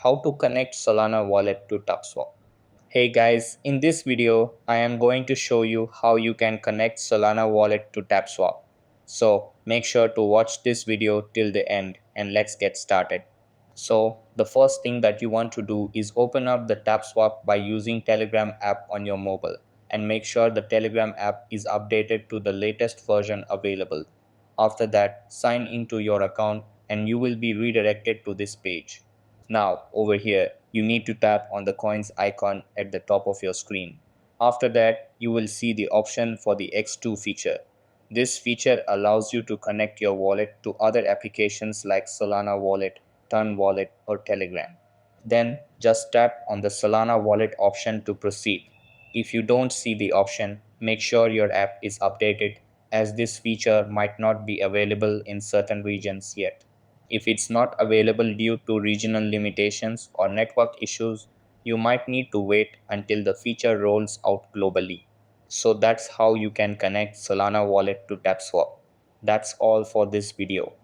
How to connect Solana wallet to Tapswap. Hey guys, in this video, I am going to show you how you can connect Solana wallet to Tapswap. So make sure to watch this video till the end and let's get started. So the first thing that you want to do is open up the Tapswap by using Telegram app on your mobile and make sure the Telegram app is updated to the latest version available. After that, sign into your account and you will be redirected to this page. Now, over here, you need to tap on the coins icon at the top of your screen. After that, you will see the option for the X2 feature. This feature allows you to connect your wallet to other applications like Solana Wallet, Turn Wallet, or Telegram. Then just tap on the Solana Wallet option to proceed. If you don't see the option, make sure your app is updated as this feature might not be available in certain regions yet. If it's not available due to regional limitations or network issues, you might need to wait until the feature rolls out globally. So that's how you can connect Solana wallet to Tapswap. That's all for this video.